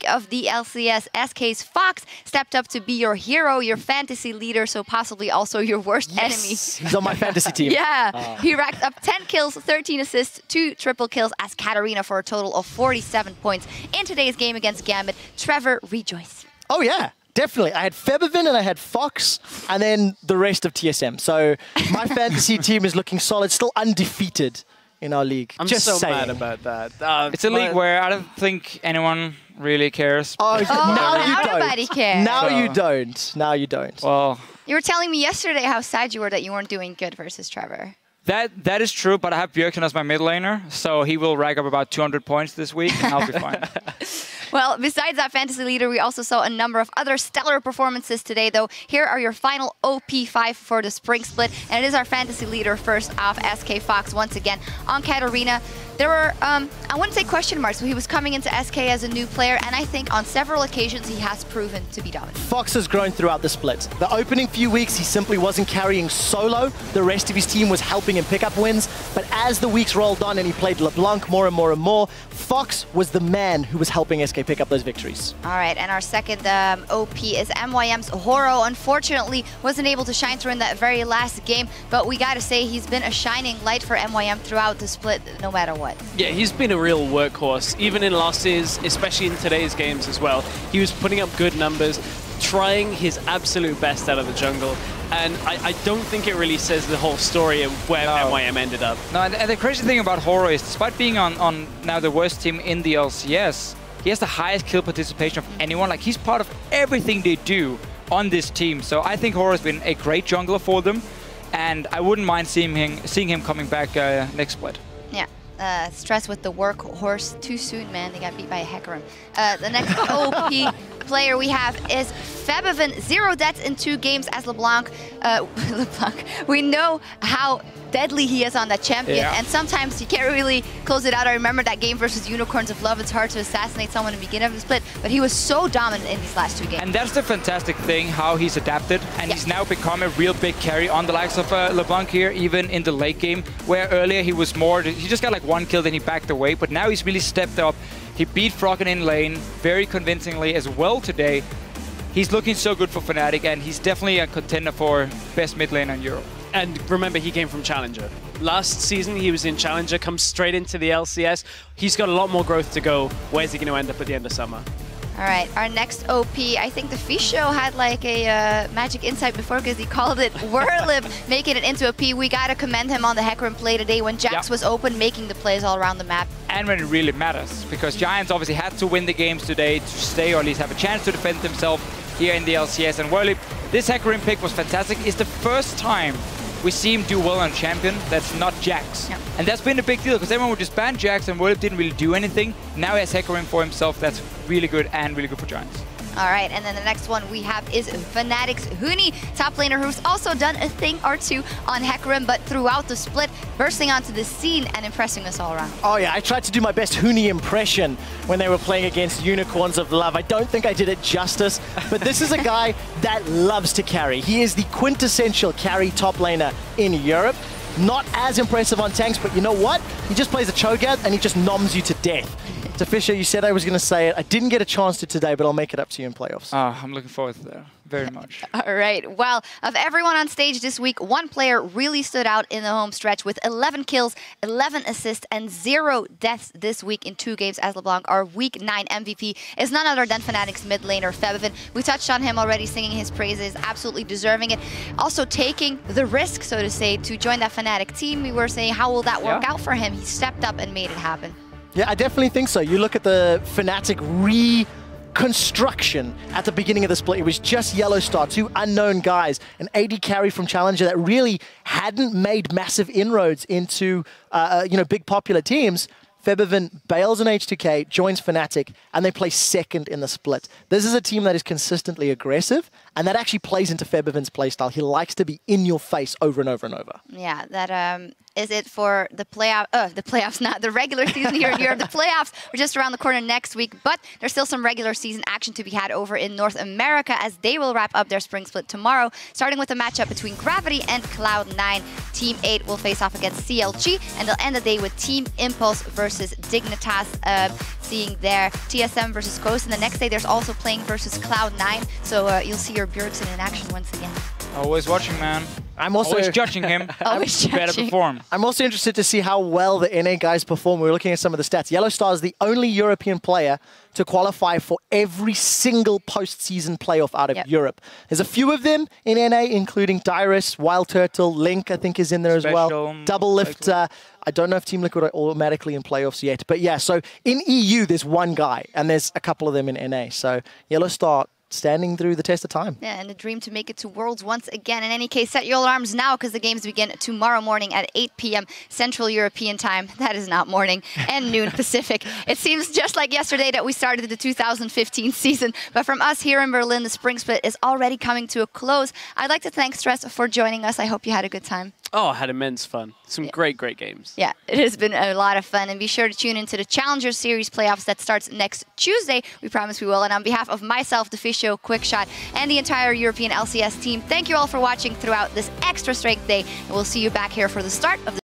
of the LCS, SK's Fox stepped up to be your hero, your fantasy leader, so possibly also your worst enemy. He's on my fantasy team. Yeah, he racked up 10 kills, 13 assists, 2 triple kills as Katarina for a total of 47 points in today's game against Gambit. Trevor, rejoice. Oh yeah, definitely. I had Febiven and I had Fox and then the rest of TSM. So my fantasy team is looking solid, still undefeated in our league. I'm just so saying. mad about that. It's a league where I don't think anyone really cares. Oh, now you everybody don't. cares. Now So- you don't. Now you don't. Well, You were telling me yesterday how sad you were that you weren't doing good versus Trevor. that is true, but I have Björken as my mid laner, so he will rack up about 200 points this week, and I'll be fine. Well, besides that fantasy leader, we also saw a number of other stellar performances today, though. Here are your final OP5 for the spring split, and it is our fantasy leader first off, SK Fox, once again on Katarina. There were, I wouldn't say question marks, but he was coming into SK as a new player, and I think on several occasions he has proven to be dominant. Fox has grown throughout the split. The opening few weeks, he simply wasn't carrying solo. The rest of his team was helping him pick up wins. But as the weeks rolled on and he played LeBlanc more and more and more, Fox was the man who was helping SK pick up those victories. All right, and our second OP is MYM's Horo. Unfortunately, wasn't able to shine through in that very last game, but we gotta say he's been a shining light for MYM throughout the split, no matter what. Yeah, he's been a real workhorse, even in losses, especially in today's games as well. He was putting up good numbers, trying his absolute best out of the jungle, and I don't think it really says the whole story of where MYM ended up. No, and the crazy thing about Horo is, despite being on now the worst team in the LCS, he has the highest kill participation of anyone. Like, he's part of everything they do on this team. So I think Horo has been a great jungler for them, and I wouldn't mind seeing him coming back next split. Yeah. Stress with the workhorse too soon, man. They got beat by a Hecarim. The next OP player we have is Febiven. 0 deaths in 2 games as LeBlanc. LeBlanc. We know how deadly he is on that champion, and sometimes you can't really close it out. I remember that game versus Unicorns of Love. It's hard to assassinate someone in the beginning of the split, but he was so dominant in these last 2 games. And that's the fantastic thing, how he's adapted, and he's now become a real big carry on the likes of LeBlanc here, even in the late game, where earlier he was more, he just got like 1 kill, then he backed away, but now he's really stepped up. He beat Froggen in lane very convincingly as well today. He's looking so good for Fnatic, and he's definitely a contender for best mid lane in Europe. And remember, he came from Challenger. Last season, he was in Challenger, comes straight into the LCS. He's got a lot more growth to go. Where's he going to end up at the end of summer? All right, our next OP, I think the Fish Show had like a magic insight before because he called it Whirlib, making it into a P. We got to commend him on the Hecarim play today when Jax was open, making the plays all around the map. And when it really matters, because Giants obviously had to win the games today to stay or at least have a chance to defend themselves here in the LCS. And Whirlib, this Hecarim pick was fantastic. It's the first time we see him do well on champion that's not Jax. Yeah. And that's been a big deal, because everyone would just ban Jax and Whirlib didn't really do anything. Now he has Hecarim for himself. That's really good and really good for Giants. All right, and then the next one we have is Fnatic's Huni, top laner who's also done a thing or two on Hecarim, but throughout the split, bursting onto the scene and impressing us all around. Oh yeah, I tried to do my best Huni impression when they were playing against Unicorns of Love. I don't think I did it justice, but this is a guy that loves to carry. He is the quintessential carry top laner in Europe. Not as impressive on tanks, but you know what? He just plays a Cho'Gath and he just noms you to death. So Fisher, you said I was going to say it. I didn't get a chance to today, but I'll make it up to you in playoffs. Oh, I'm looking forward to that very much. All right, well, of everyone on stage this week, one player really stood out in the home stretch with 11 kills, 11 assists, and 0 deaths this week in 2 games as LeBlanc. Our Week 9 MVP is none other than Fnatic's mid laner, Febiven. We touched on him already, singing his praises, absolutely deserving it. Also taking the risk, so to say, to join that Fnatic team. We were saying, how will that work out for him? He stepped up and made it happen. Yeah, I definitely think so. You look at the Fnatic reconstruction at the beginning of the split. It was just Yellowstar, 2 unknown guys, an AD carry from Challenger that really hadn't made massive inroads into big popular teams. Febiven bails in H2K, joins Fnatic, and they play second in the split. This is a team that is consistently aggressive, and that actually plays into Febiven's playstyle. He likes to be in your face over and over and over. Yeah, that is it for the playoffs, not the regular season here in Europe. The playoffs are just around the corner next week, but there's still some regular season action to be had over in North America as they will wrap up their spring split tomorrow, starting with a matchup between Gravity and Cloud9. Team 8 will face off against CLG, and they'll end the day with Team Impulse versus Dignitas. Seeing there TSM versus Ghost, and the next day there's also playing versus Cloud9. So you'll see your Bjergsen in action once again. Always watching, man. I'm also always judging him. Always judging. Better perform. I'm also interested to see how well the NA guys perform. We were looking at some of the stats. Yellowstar is the only European player to qualify for every single postseason playoff out of Europe. There's a few of them in NA, including Dyrus, Wild Turtle, Link, I think is in there as well. Double Lift. I don't know if Team Liquid are automatically in playoffs yet. But yeah, so in EU, there's one guy, and there's a couple of them in NA. So Yellowstar standing through the test of time. Yeah, and a dream to make it to Worlds once again. In any case, set your alarms now because the games begin tomorrow morning at 8 p.m. Central European time. That is not morning, and noon Pacific. It seems just like yesterday that we started the 2015 season, but from us here in Berlin, the spring split is already coming to a close. I'd like to thank Stress for joining us. I hope you had a good time. Oh, I had immense fun. Some great games. Yeah, it has been a lot of fun. And be sure to tune into the Challenger Series playoffs that starts next Tuesday. We promise we will. And on behalf of myself, the Fisho, QuickShot, and the entire European LCS team, thank you all for watching throughout this extra strength day. And we'll see you back here for the start of the